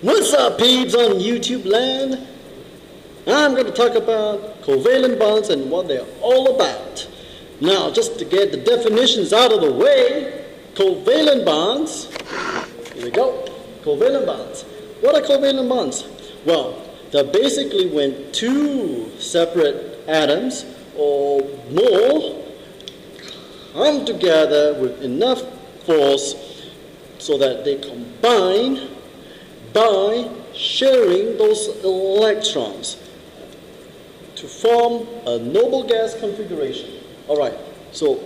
What's up, peeps on YouTube land? I'm going to talk about covalent bonds and what they're all about. Now, just to get the definitions out of the way, covalent bonds, here we go, covalent bonds. What are covalent bonds? Well, they're basically when two separate atoms or more come together with enough force so that they combine by sharing those electrons to form a noble gas configuration. Alright, so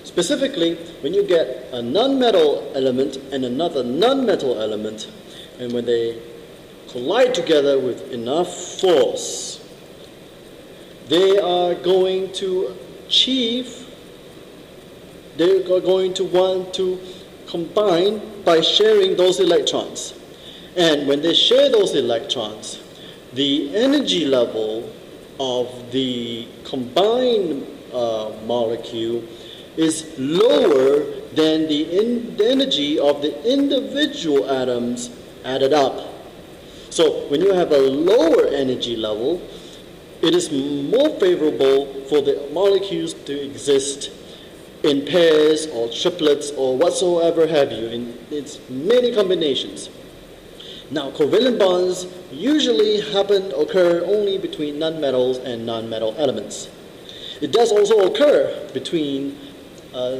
specifically, when you get a non-metal element and another non-metal element, and when they collide together with enough force, they are going to want to combine by sharing those electrons. And when they share those electrons, the energy level of the combined molecule is lower than the energy of the individual atoms added up. So when you have a lower energy level, it is more favorable for the molecules to exist in pairs or triplets or whatsoever have you, in its many combinations. Now, covalent bonds usually occur only between nonmetals and nonmetal elements. It does also occur between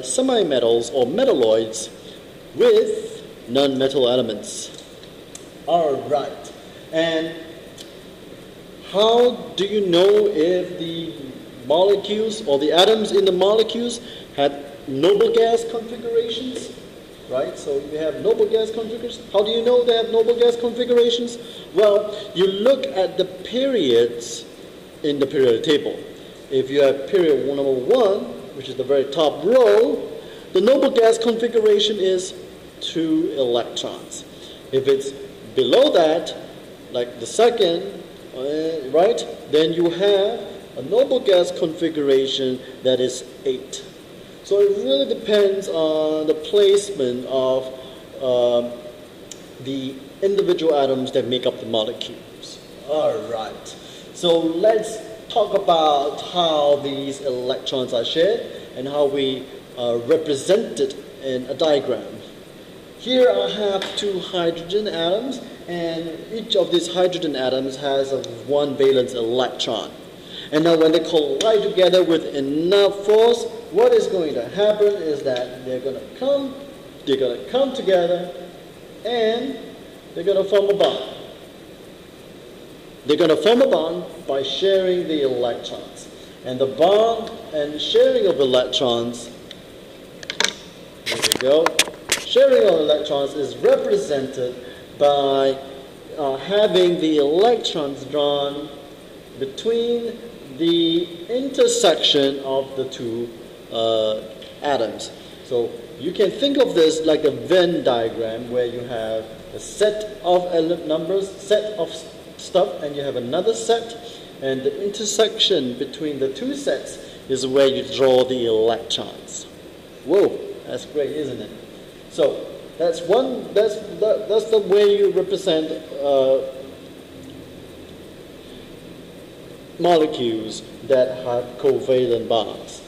semi-metals or metalloids with nonmetal elements. All right. And how do you know if the molecules or the atoms in the molecules had noble gas configurations? Right, so you have noble gas configurations. How do you know they have noble gas configurations? Well, you look at the periods in the periodic table. If you have period number 1, which is the very top row, the noble gas configuration is 2 electrons. If it's below that, like the second, right, then you have a noble gas configuration that is 8. So it really depends on the placement of the individual atoms that make up the molecules. All right. So let's talk about how these electrons are shared and how we represent it in a diagram. Here I have 2 hydrogen atoms, and each of these hydrogen atoms has a 1 valence electron. And now when they collide together with enough force, what is going to happen is that they're going to come together and they're going to form a bond. They're going to form a bond by sharing the electrons. And the bond and sharing of electrons, there we go, sharing of electrons is represented by having the electrons drawn between the intersection of the 2 atoms. So you can think of this like a Venn diagram where you have a set of numbers, set of stuff, and you have another set, and the intersection between the 2 sets is where you draw the electrons. Whoa, that's great, isn't it? So that's the way you represent molecules that have covalent bonds.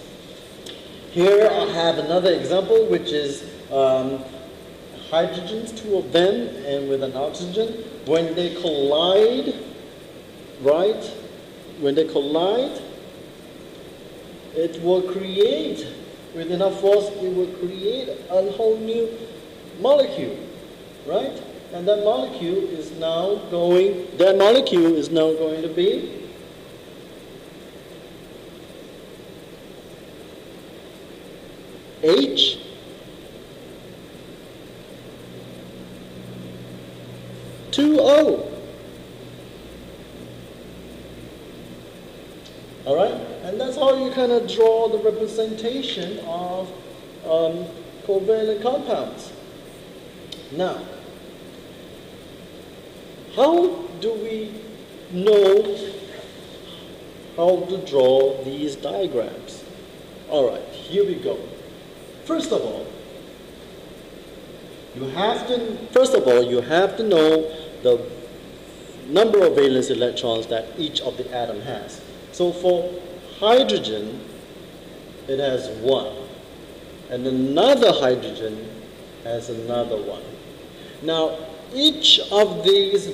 Here I have another example, which is hydrogens, 2 of them, and with an oxygen. When they collide, right? When they collide, it will create, with enough force, it will create a whole new molecule, right? And that molecule is now going to be H H2O. All right, and that's how you kind of draw the representation of covalent compounds. Now, how do we know how to draw these diagrams? All right, here we go. First of all, you have to know the number of valence electrons that each of the atom has. So for hydrogen, it has 1. And another hydrogen has another 1. Now, each of these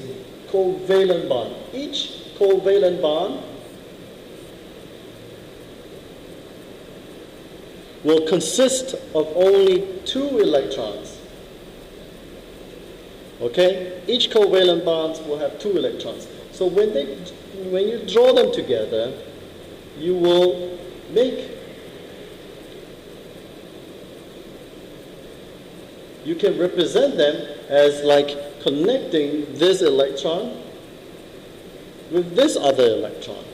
covalent bonds, each covalent bond will consist of only 2 electrons. Okay? Each covalent bond will have 2 electrons. So when you draw them together, you will you can represent them as like connecting this electron with this other electron.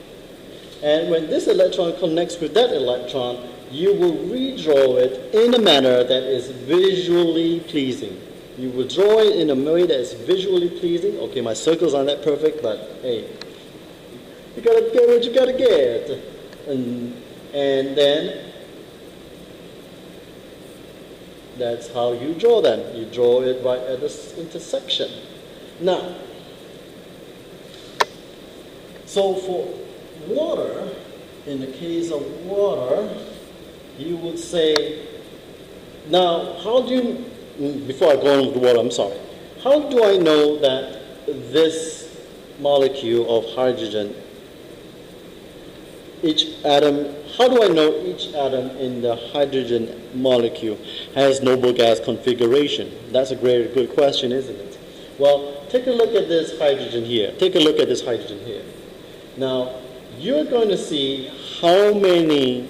And when this electron connects with that electron, you will redraw it in a manner that is visually pleasing. You will draw it in a way that is visually pleasing. Okay, my circles aren't that perfect, but hey, you gotta get what you gotta get. And then that's how you draw them. You draw it right at this intersection. Now, so for water, in the case of water, you would say, now, how do you, before I go on with the water, I'm sorry. How do I know that this molecule of hydrogen, how do I know each atom in the hydrogen molecule has noble gas configuration? That's a good question, isn't it? Well, take a look at this hydrogen here. Take a look at this hydrogen here. Now, you're going to see how many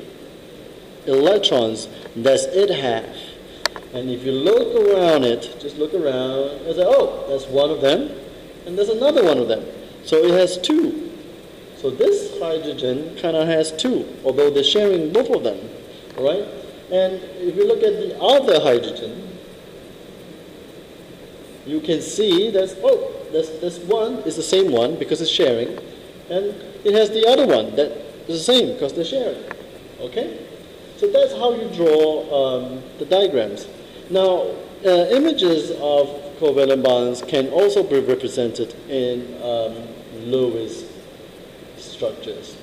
electrons does it have. And if you look around it, just look around, and say, oh, that's one of them, and there's another one of them. So it has 2. So this hydrogen kind of has 2, although they're sharing both of them, all right? And if you look at the other hydrogen, you can see this one is the same one because it's sharing, and it has the other one that is the same because they're sharing, okay? So that's how you draw the diagrams. Now, images of covalent bonds can also be represented in Lewis structures,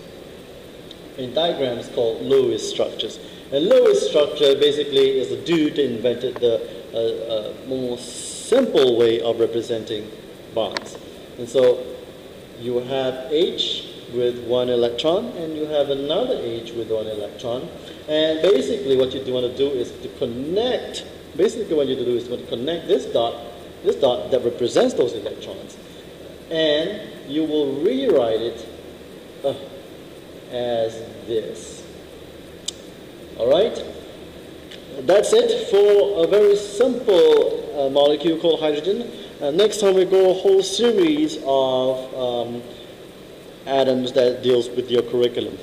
in diagrams called Lewis structures. And Lewis structure basically is the dude that invented the more simple way of representing bonds. And so you have H with 1 electron, and you have another H with 1 electron. And basically what you want to do is to connect, this dot that represents those electrons. And you will rewrite it as this. All right? That's it for a very simple molecule called hydrogen. Next time we go a whole series of atoms that deals with your curriculum.